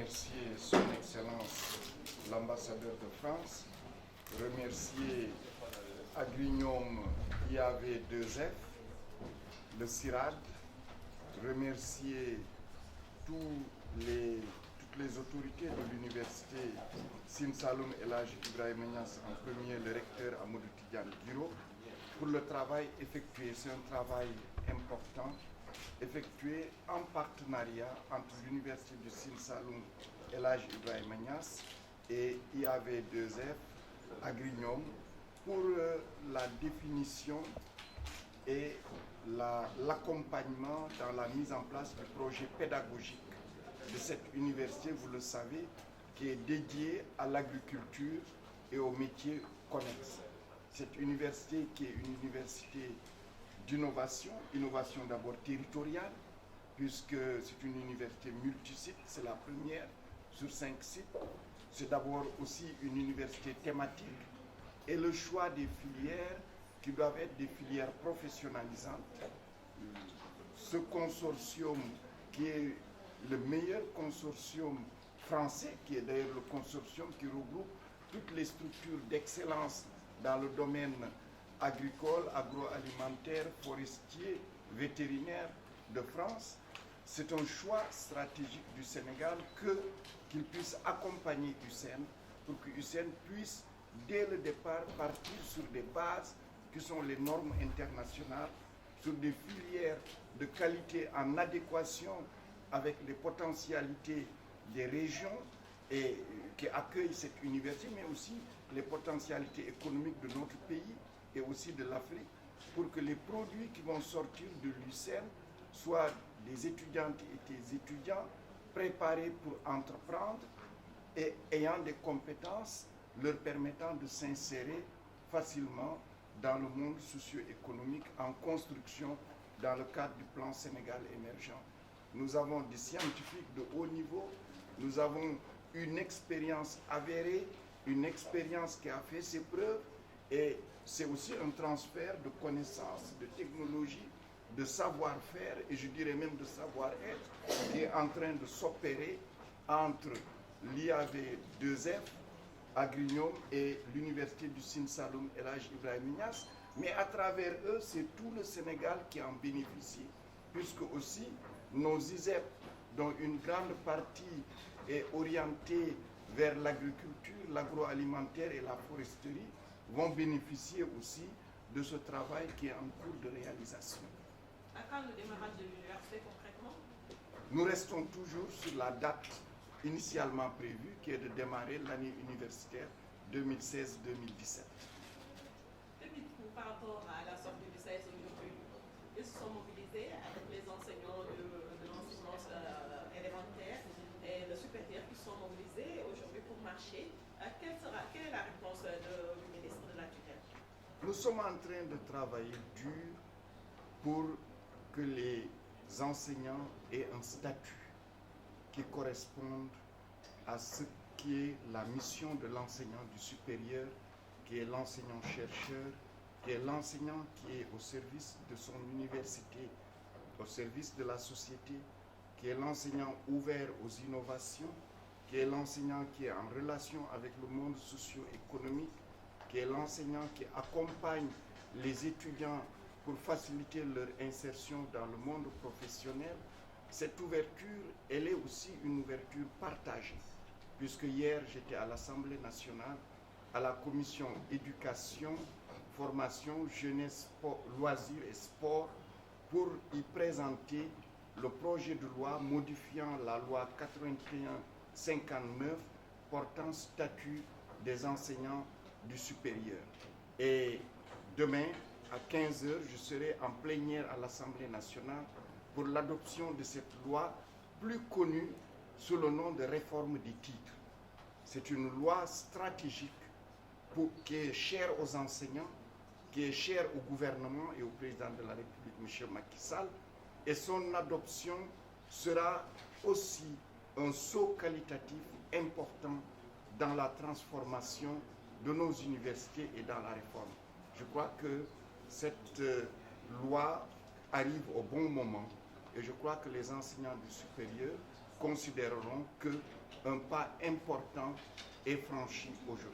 remercier Son Excellence l'ambassadeur de France, remercier Agrignum IAV2F, le CIRAD, remercier toutes les autorités de l'université Sine Saloum El Hadji Ibrahima Niass, en premier le recteur Amadou Tidiane Guiro, pour le travail effectué. C'est un travail important, effectué en partenariat entre l'université de Sine Saloum El Hadji Ibrahima Niass et IAV2F Agrignum pour la définition et l'accompagnement dans la mise en place du projet pédagogique de cette université, vous le savez, qui est dédiée à l'agriculture et aux métiers connexes. Cette université qui est une université d'innovation, innovation d'abord territoriale, puisque c'est une université multisite, c'est la première sur 5 sites. C'est d'abord aussi une université thématique et le choix des filières qui doivent être des filières professionnalisantes. Ce consortium qui est le meilleur consortium français, qui est d'ailleurs le consortium qui regroupe toutes les structures d'excellence dans le domaine agricole, agroalimentaire, forestier, vétérinaire de France. C'est un choix stratégique du Sénégal qu'il puisse accompagner USSEN pour que USSEN puisse, dès le départ, partir sur des bases qui sont les normes internationales, sur des filières de qualité en adéquation avec les potentialités des régions et qui accueillent cette université, mais aussi les potentialités économiques de notre pays et aussi de l'Afrique, pour que les produits qui vont sortir de l'USSEN soient des étudiantes et des étudiants préparés pour entreprendre et ayant des compétences leur permettant de s'insérer facilement dans le monde socio-économique en construction dans le cadre du plan Sénégal émergent. Nous avons des scientifiques de haut niveau, nous avons une expérience avérée, une expérience qui a fait ses preuves, et c'est aussi un transfert de connaissances, de technologies, de savoir-faire, et je dirais même de savoir-être, qui est en train de s'opérer entre l'IAV2F, Agrignum et l'université du Sine Saloum El Hadji Ibrahima Niass, mais à travers eux, c'est tout le Sénégal qui en bénéficie, puisque aussi nos ISEP, dont une grande partie est orientée vers l'agriculture, l'agroalimentaire et la foresterie, vont bénéficier aussi de ce travail qui est en cours de réalisation. À quand le démarrage de l'université concrètement? Nous restons toujours sur la date initialement prévue, qui est de démarrer l'année universitaire 2016-2017. Que dites-vous par rapport à la sortie du 16 aujourd'hui? Ils se sont mobilisés avec les enseignants de l'enseignement élémentaire et le supérieur qui sont mobilisés aujourd'hui pour marcher. Quelle est la réponse du ministre de la Tutelle? Nous sommes en train de travailler dur pour que les enseignants aient un statut qui corresponde à ce qui est la mission de l'enseignant du supérieur, qui est l'enseignant-chercheur, qui est l'enseignant qui est au service de son université, au service de la société, qui est l'enseignant ouvert aux innovations, qui est l'enseignant qui est en relation avec le monde socio-économique, qui est l'enseignant qui accompagne les étudiants pour faciliter leur insertion dans le monde professionnel. Cette ouverture, elle est aussi une ouverture partagée, puisque hier j'étais à l'Assemblée nationale, à la commission éducation, formation, jeunesse, loisirs et sport, pour y présenter le projet de loi modifiant la loi 81-59 portant statut des enseignants du supérieur. Et demain, à 15 h, je serai en plénière à l'Assemblée nationale pour l'adoption de cette loi, plus connue sous le nom de réforme des titres. C'est une loi stratégique qui est chère aux enseignants, qui est chère au gouvernement et au président de la République, M. Macky Sall, et son adoption sera aussi un saut qualitatif important dans la transformation de nos universités et dans la réforme. Je crois que cette loi arrive au bon moment et je crois que les enseignants du supérieur considéreront qu'un pas important est franchi aujourd'hui.